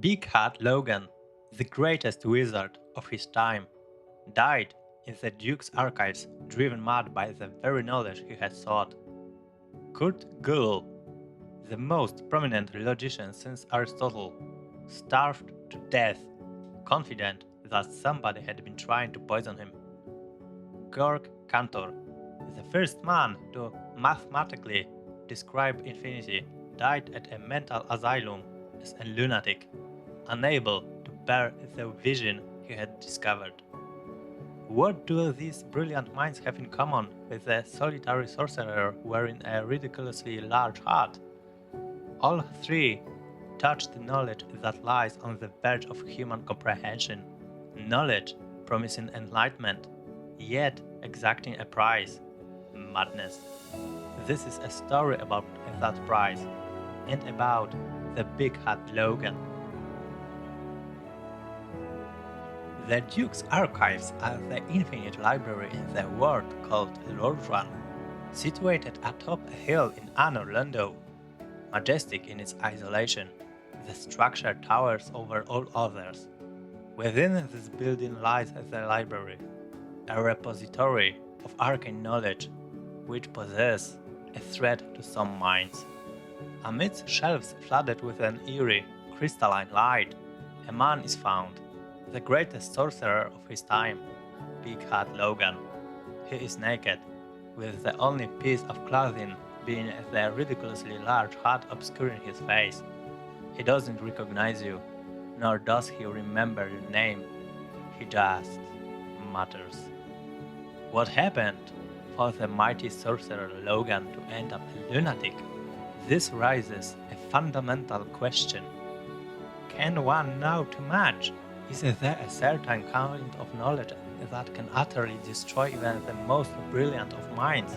Big Hat Logan, the greatest wizard of his time, died in the Duke's archives, driven mad by the very knowledge he had sought. Gödel, the most prominent logician since Aristotle, starved to death, confident that somebody had been trying to poison him. Georg Cantor, the first man to mathematically describe infinity, died at a mental asylum as a lunatic, unable to bear the vision he had discovered. What do these brilliant minds have in common with the solitary sorcerer wearing a ridiculously large hat? All three touch the knowledge that lies on the verge of human comprehension, knowledge promising enlightenment, yet exacting a price, madness. This is a story about that price, and about the Big Hat Logan. The Duke's archives are the infinite library in the world called Lordran, situated atop a hill in Anno Lando. Majestic in its isolation, the structure towers over all others. Within this building lies the library, a repository of arcane knowledge, which possesses a threat to some minds. Amidst shelves flooded with an eerie, crystalline light, a man is found, the greatest sorcerer of his time, Big Hat Logan. He is naked, with the only piece of clothing being the ridiculously large hat obscuring his face. He doesn't recognize you, nor does he remember your name. He just mutters. What happened for the mighty sorcerer Logan to end up a lunatic? This raises a fundamental question. Can one know too much? Is there a certain kind of knowledge that can utterly destroy even the most brilliant of minds?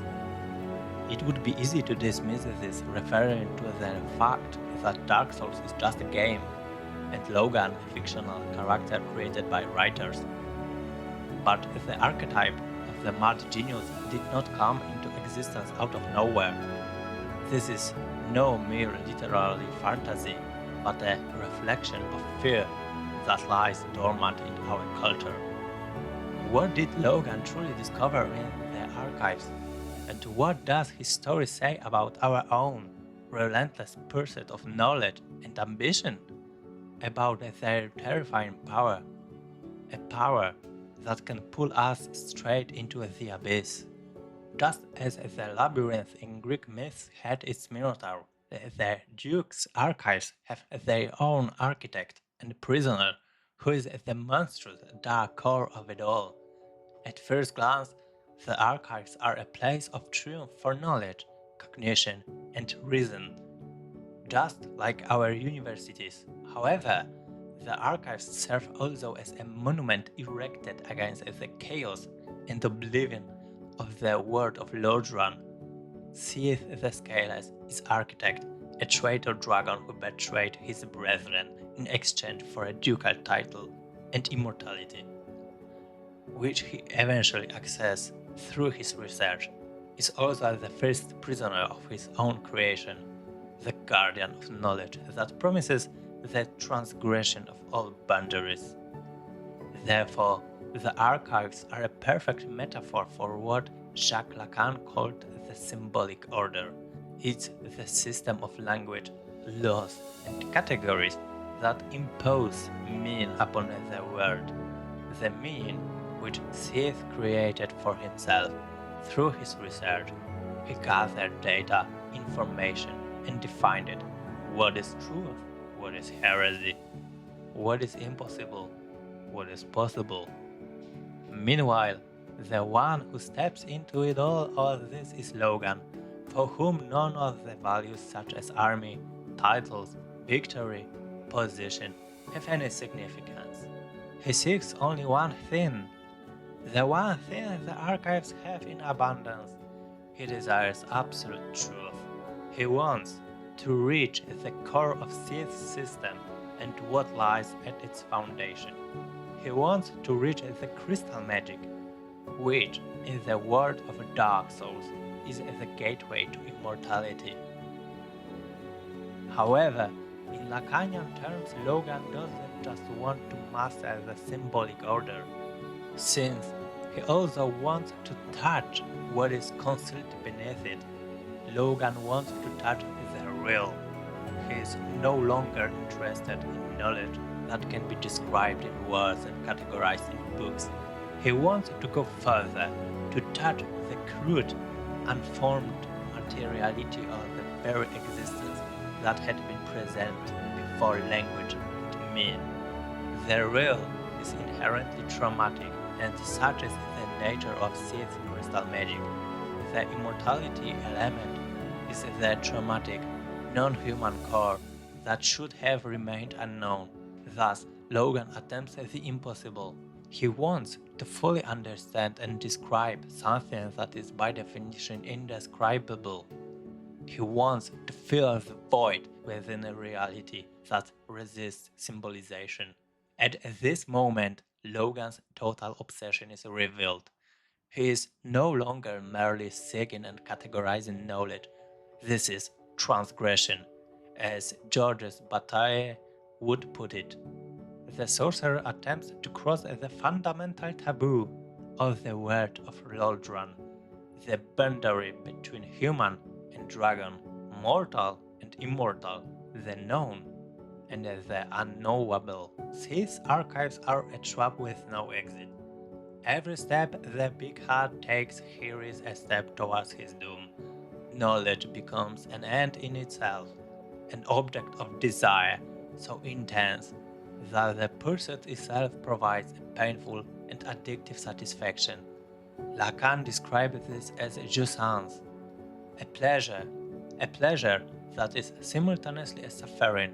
It would be easy to dismiss this, referring to the fact that Dark Souls is just a game, and Logan a fictional character created by writers. But the archetype of the mad genius did not come into existence out of nowhere. This is no mere literary fantasy, but a reflection of fear that lies dormant in our culture. What did Logan truly discover in the archives? And what does his story say about our own relentless pursuit of knowledge and ambition? About their terrifying power, a power that can pull us straight into the abyss. Just as the labyrinth in Greek myths had its minotaur, the Duke's archives have their own architect and prisoner, who is the monstrous dark core of it all. At first glance, the archives are a place of triumph for knowledge, cognition, and reason, just like our universities. However, the archives serve also as a monument erected against the chaos and oblivion of the world of Lordran. Seeth the Scales, its architect, a traitor dragon who betrayed his brethren in exchange for a ducal title and immortality, which he eventually accessed through his research, is also the first prisoner of his own creation, the guardian of knowledge that promises the transgression of all boundaries. Therefore, the archives are a perfect metaphor for what Jacques Lacan called the symbolic order. It's the system of language, laws, and categories that impose meaning upon the world, the meaning which Seth created for himself. Through his research, he gathered data, information, and defined it. What is truth? What is heresy? What is impossible? What is possible? Meanwhile, the one who steps into it all this is Logan, for whom none of the values such as army, titles, victory, position have any significance. He seeks only one thing, the one thing the archives have in abundance. He desires absolute truth. He wants to reach the core of Seth's system and what lies at its foundation. He wants to reach the crystal magic, which, in the world of Dark Souls, is the gateway to immortality. However, in Lacanian terms, Logan doesn't just want to master the symbolic order, since he also wants to touch what is concealed beneath it. Logan wants to touch the real. He is no longer interested in knowledge that can be described in words and categorized in books. He wants to go further, to touch the crude, unformed materiality of the very existence that had been present before language could mean. The real is inherently traumatic, and such is the nature of Sith crystal magic. The immortality element is the traumatic, non-human core that should have remained unknown. Thus, Logan attempts the impossible. He wants to fully understand and describe something that is by definition indescribable. He wants to fill the void within a reality that resists symbolization. At this moment, Logan's total obsession is revealed. He is no longer merely seeking and categorizing knowledge. This is transgression, as George's Bataille would put it. The sorcerer attempts to cross the fundamental taboo of the world of Loldran, the boundary between human and dragon, mortal and immortal, the known and the unknowable. These archives are a trap with no exit. Every step the Big Hat takes here is a step towards his doom. Knowledge becomes an end in itself, an object of desire so intense that the pursuit itself provides a painful and addictive satisfaction. Lacan described this as jouissance, a pleasure that is simultaneously a suffering.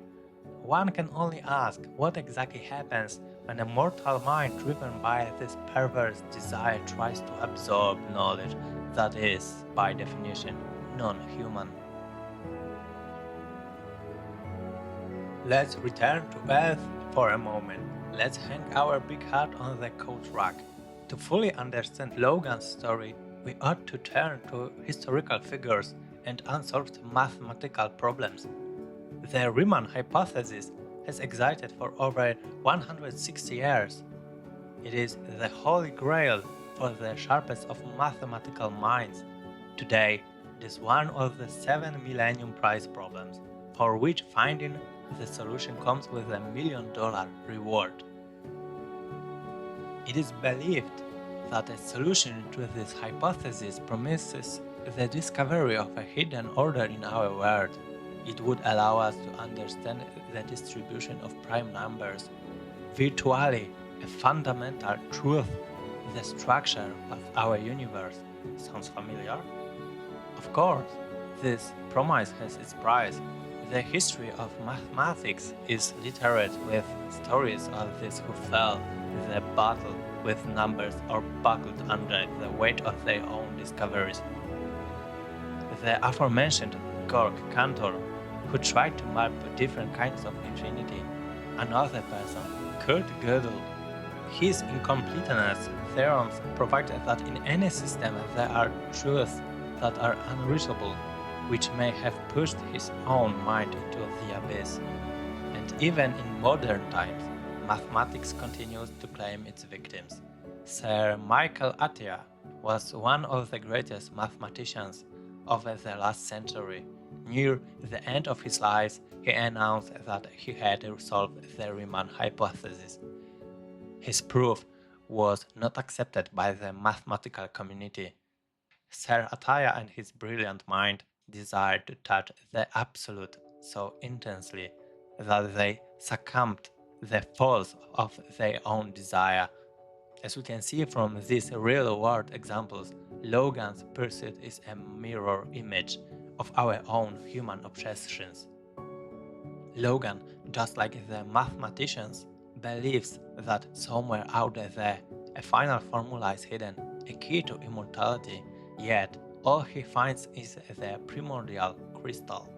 One can only ask what exactly happens when a mortal mind driven by this perverse desire tries to absorb knowledge that is, by definition, non-human. Let's return to Earth for a moment. Let's hang our big hat on the coat rack. To fully understand Logan's story, we ought to turn to historical figures and unsolved mathematical problems. The Riemann Hypothesis has existed for over 160 years. It is the holy grail for the sharpest of mathematical minds. Today, it is one of the 7 Millennium Prize problems, for which finding the solution comes with $1 million reward. It is believed that a solution to this hypothesis promises the discovery of a hidden order in our world. It would allow us to understand the distribution of prime numbers, virtually a fundamental truth, the structure of our universe. Sounds familiar? Of course, this promise has its price. The history of mathematics is littered with stories of those who fell in the battle with numbers or buckled under the weight of their own discoveries. The aforementioned Georg Cantor, who tried to map different kinds of infinity. Another person, Gödel. His incompleteness theorems provided that in any system there are truths that are unreachable, which may have pushed his own mind into the abyss. And even in modern times, mathematics continues to claim its victims. Sir Michael Atiyah was one of the greatest mathematicians of the last century. Near the end of his life, he announced that he had solved the Riemann hypothesis. His proof was not accepted by the mathematical community. Sir Atiyah and his brilliant mind desired to touch the absolute so intensely that they succumbed to the force of their own desire. As we can see from these real-world examples, Logan's pursuit is a mirror image of our own human obsessions. Logan, just like the mathematicians, believes that somewhere out there a final formula is hidden, a key to immortality, yet all he finds is the primordial crystal.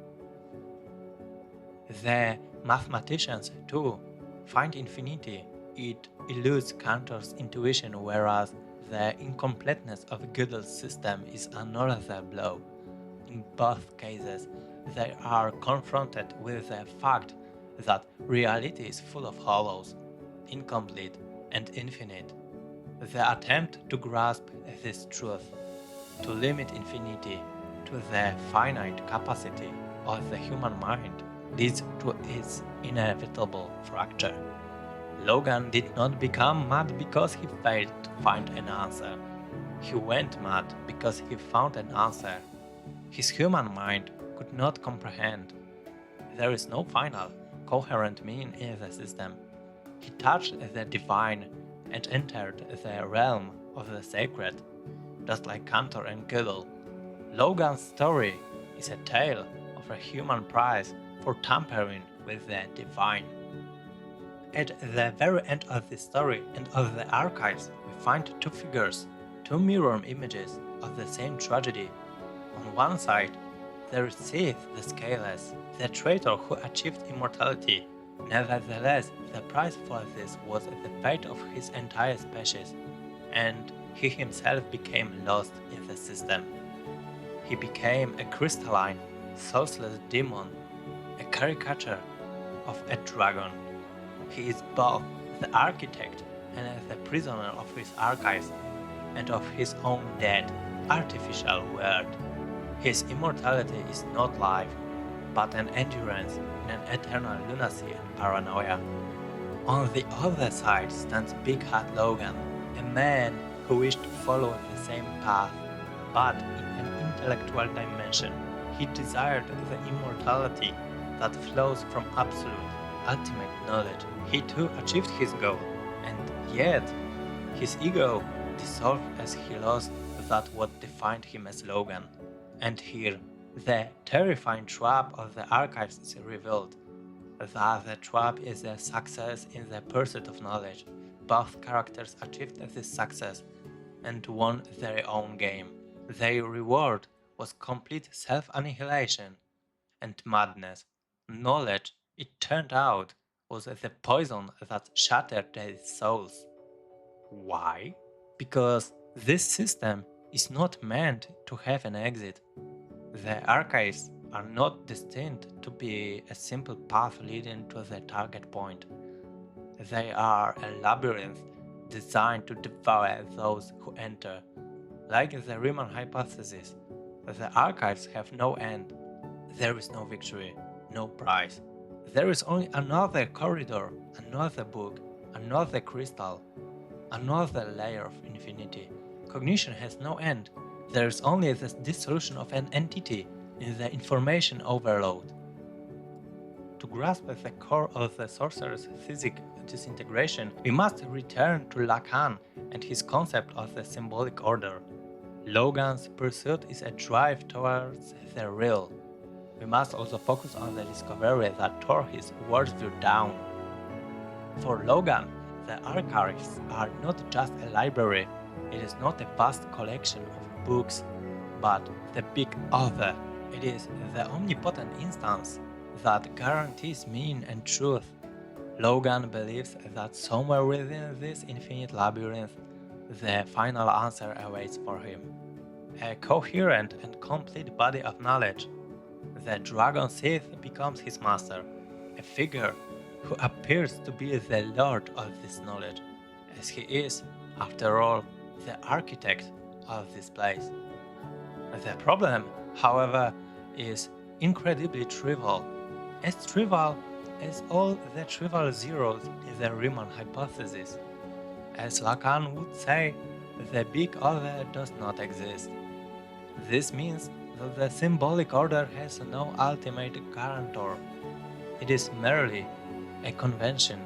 The mathematicians, too, find infinity. It eludes Cantor's intuition, whereas the incompleteness of Gödel's system is another blow. In both cases, they are confronted with the fact that reality is full of hollows, incomplete and infinite. The attempt to grasp this truth, to limit infinity to the finite capacity of the human mind, leads to its inevitable fracture. Logan did not become mad because he failed to find an answer. He went mad because he found an answer his human mind could not comprehend. There is no final, coherent meaning in the system. He touched the divine and entered the realm of the sacred, just like Cantor and Gödel. Logan's story is a tale of a human prize for tampering with the divine. At the very end of the story and of the archives, we find two figures, two mirror images of the same tragedy. On one side, there is Sith the Scaleless, the traitor who achieved immortality. Nevertheless, the price for this was the fate of his entire species, and he himself became lost in the system. He became a crystalline, soulless demon, a caricature of a dragon. He is both the architect and the prisoner of his archives and of his own dead, artificial world. His immortality is not life, but an endurance in an eternal lunacy and paranoia. On the other side stands Big Hat Logan, a man who wished to follow the same path, but in an intellectual dimension. He desired the immortality that flows from absolute, ultimate knowledge. He too achieved his goal, and yet his ego dissolved as he lost that what defined him as Logan. And here, the terrifying trap of the archives is revealed. That the trap is a success in the pursuit of knowledge. Both characters achieved this success and won their own game. Their reward was complete self-annihilation and madness. Knowledge, it turned out, was the poison that shattered their souls. Why? Because this system is not meant to have an exit. The archives are not destined to be a simple path leading to the target point. They are a labyrinth designed to devour those who enter. Like the Riemann Hypothesis, the archives have no end. There is no victory, no prize. There is only another corridor, another book, another crystal, another layer of infinity. Cognition has no end. There is only the dissolution of an entity in the information overload. To grasp the core of the sorcerer's physics disintegration, we must return to Lacan and his concept of the symbolic order. Logan's pursuit is a drive towards the real. We must also focus on the discovery that tore his worldview down. For Logan, the archives are not just a library. It is not a vast collection of books, but the big other. It is the omnipotent instance that guarantees meaning and truth. Logan believes that somewhere within this infinite labyrinth, the final answer awaits for him. A coherent and complete body of knowledge. The dragon Sith becomes his master, a figure who appears to be the lord of this knowledge, as he is, after all, the architect of this place. The problem, however, is incredibly trivial, as trivial as all the trivial zeros in the Riemann hypothesis. As Lacan would say, the big other does not exist. This means that the symbolic order has no ultimate guarantor. It is merely a convention.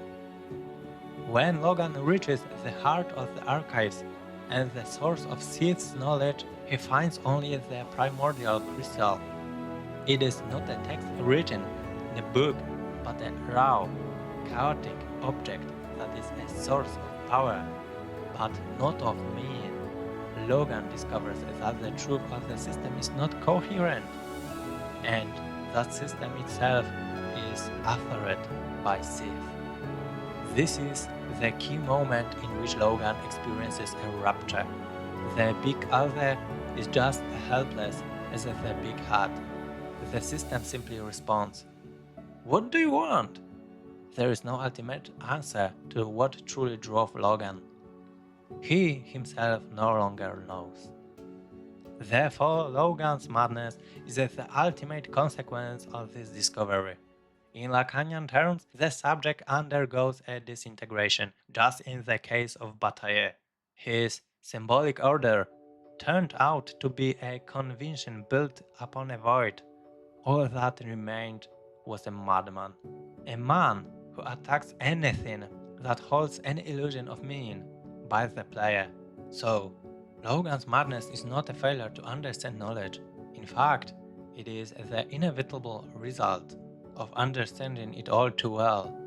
When Logan reaches the heart of the archives and the source of Sith's knowledge, he finds only the primordial crystal. It is not a text written in a book, but a raw, chaotic object that is a source of power, but not of meaning. Logan discovers that the truth of the system is not coherent, and that system itself is authored by Sith. This is the key moment in which Logan experiences a rupture. The big other is just as helpless as the big hat. The system simply responds, "What do you want?" there is no ultimate answer to what truly drove Logan. He himself no longer knows. Therefore, Logan's madness is the ultimate consequence of this discovery. In Lacanian terms, the subject undergoes a disintegration, just in the case of Bataille. His symbolic order turned out to be a convention built upon a void. All that remained was a madman. A man who attacks anything that holds any illusion of meaning by the player. So, Logan's madness is not a failure to understand knowledge. In fact, it is the inevitable result of understanding it all too well.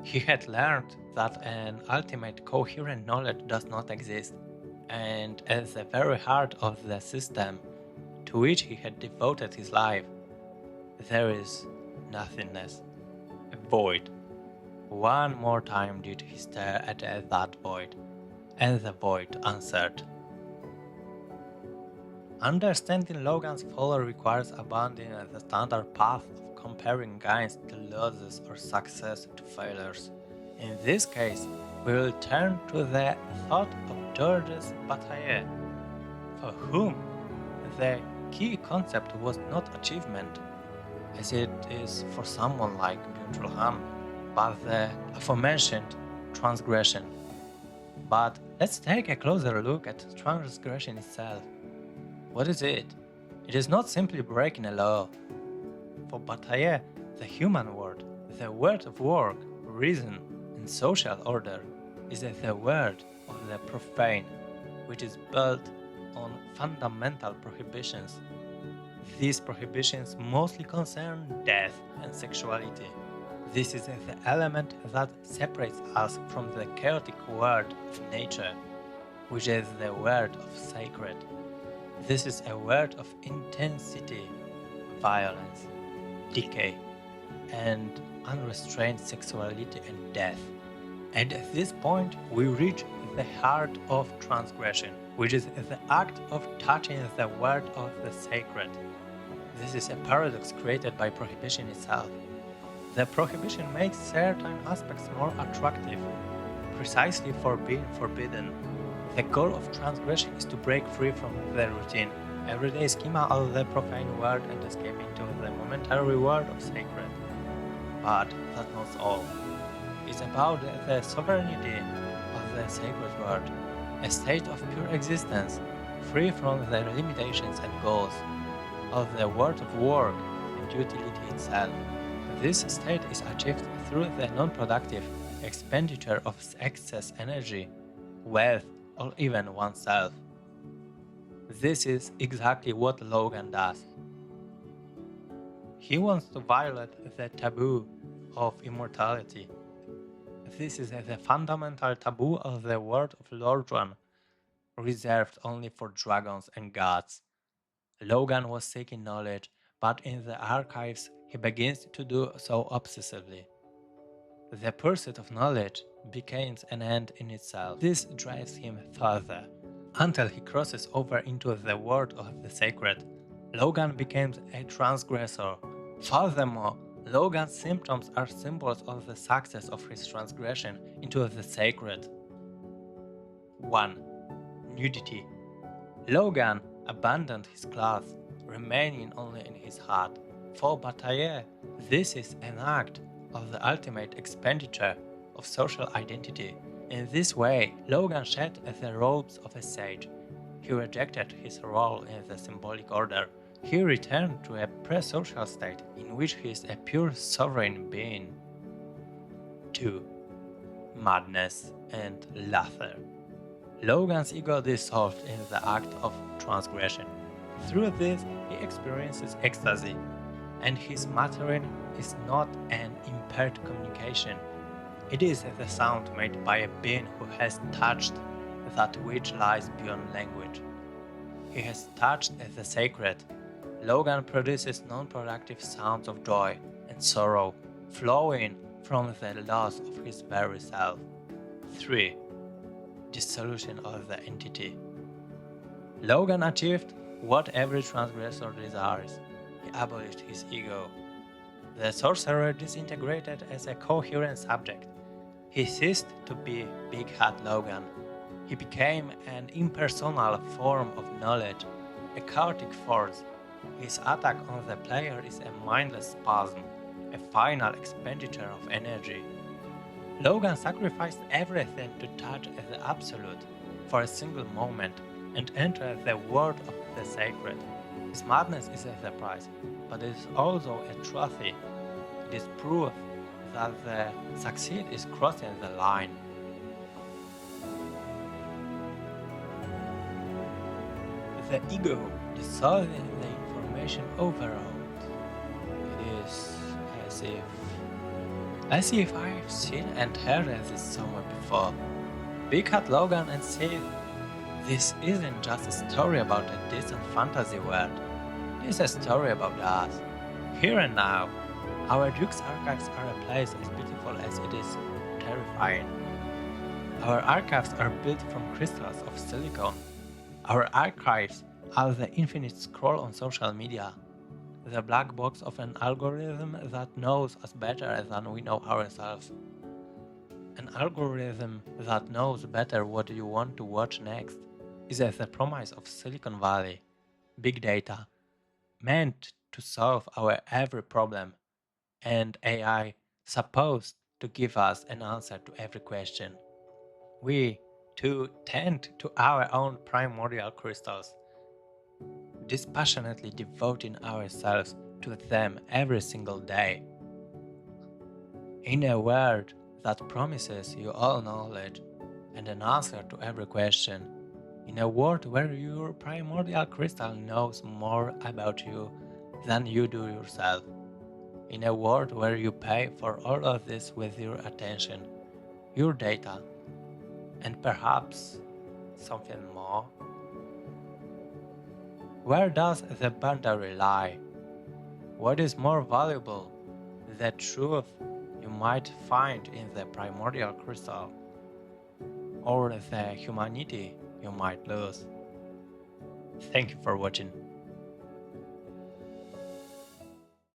He had learned that an ultimate coherent knowledge does not exist, and at the very heart of the system to which he had devoted his life, there is nothingness, a void. One more time did he stare at that void, and the void answered. Understanding Logan's fall requires abandoning the standard path of comparing gains to losses or success to failures. In this case, we will turn to the thought of Georges Bataille, for whom the key concept was not achievement, as it is for someone like Lacan, but the aforementioned transgression. But let's take a closer look at transgression itself. What is it? It is not simply breaking a law. For Bataille, the human world, the world of work, reason, and social order, is the world of the profane, which is built on fundamental prohibitions. These prohibitions mostly concern death and sexuality. This is the element that separates us from the chaotic world of nature, which is the world of sacred. This is a world of intensity, violence, decay, and unrestrained sexuality and death. And at this point, we reach the heart of transgression, which is the act of touching the world of the sacred. This is a paradox created by prohibition itself. The prohibition makes certain aspects more attractive, precisely for being forbidden. The goal of transgression is to break free from the routine, everyday schema of the profane world and escape into the momentary world of sacred. But that's not all. It's about the sovereignty of the sacred world, a state of pure existence, free from the limitations and goals of the world of work and utility itself. This state is achieved through the non-productive expenditure of excess energy, wealth, or even oneself. This is exactly what Logan does. He wants to violate the taboo of immortality. This is the fundamental taboo of the world of Lordran, reserved only for dragons and gods. Logan was seeking knowledge, but in the archives he begins to do so obsessively. The pursuit of knowledge becomes an end in itself. This drives him further, until he crosses over into the world of the sacred. Logan becomes a transgressor. Furthermore, Logan's symptoms are symbols of the success of his transgression into the sacred. 1. Nudity. Logan abandoned his clothes, remaining only in his heart. For Bataille, this is an act of the ultimate expenditure of social identity. In this way, Logan shed the robes of a sage. He rejected his role in the symbolic order. He returned to a pre-social state in which he is a pure sovereign being. 2. Madness and laughter. Logan's ego dissolved in the act of transgression. Through this, he experiences ecstasy, and his muttering is not an impaired communication. It is the sound made by a being who has touched that which lies beyond language. He has touched the sacred. Logan produces non-productive sounds of joy and sorrow, flowing from the loss of his very self. 3. Dissolution of the entity. Logan achieved what every transgressor desires. He abolished his ego. The sorcerer disintegrated as a coherent subject. He ceased to be Big Hat Logan. He became an impersonal form of knowledge, a chaotic force. His attack on the player is a mindless spasm, a final expenditure of energy. Logan sacrificed everything to touch the absolute for a single moment and enter the world of the sacred. His madness is a surprise, but it is also a trophy. It is proof that the succeed is crossing the line. The ego dissolving the information overload. It is as if I've seen and heard this somewhere before. Big Hat Logan and said, this isn't just a story about a distant fantasy world. It is a story about us, here and now. Our Duke's archives are a place as beautiful as it is terrifying. Our archives are built from crystals of silicon. Our archives are the infinite scroll on social media, the black box of an algorithm that knows us better than we know ourselves. An algorithm that knows better what you want to watch next is the promise of Silicon Valley, big data, meant to solve our every problem, and AI supposed to give us an answer to every question. We, too, tend to our own primordial crystals, dispassionately devoting ourselves to them every single day. In a world that promises you all knowledge and an answer to every question, in a world where your primordial crystal knows more about you than you do yourself, in a world where you pay for all of this with your attention, your data, and perhaps something more? Where does the boundary lie? What is more valuable, the truth you might find in the primordial crystal, or the humanity you might lose? Thank you for watching.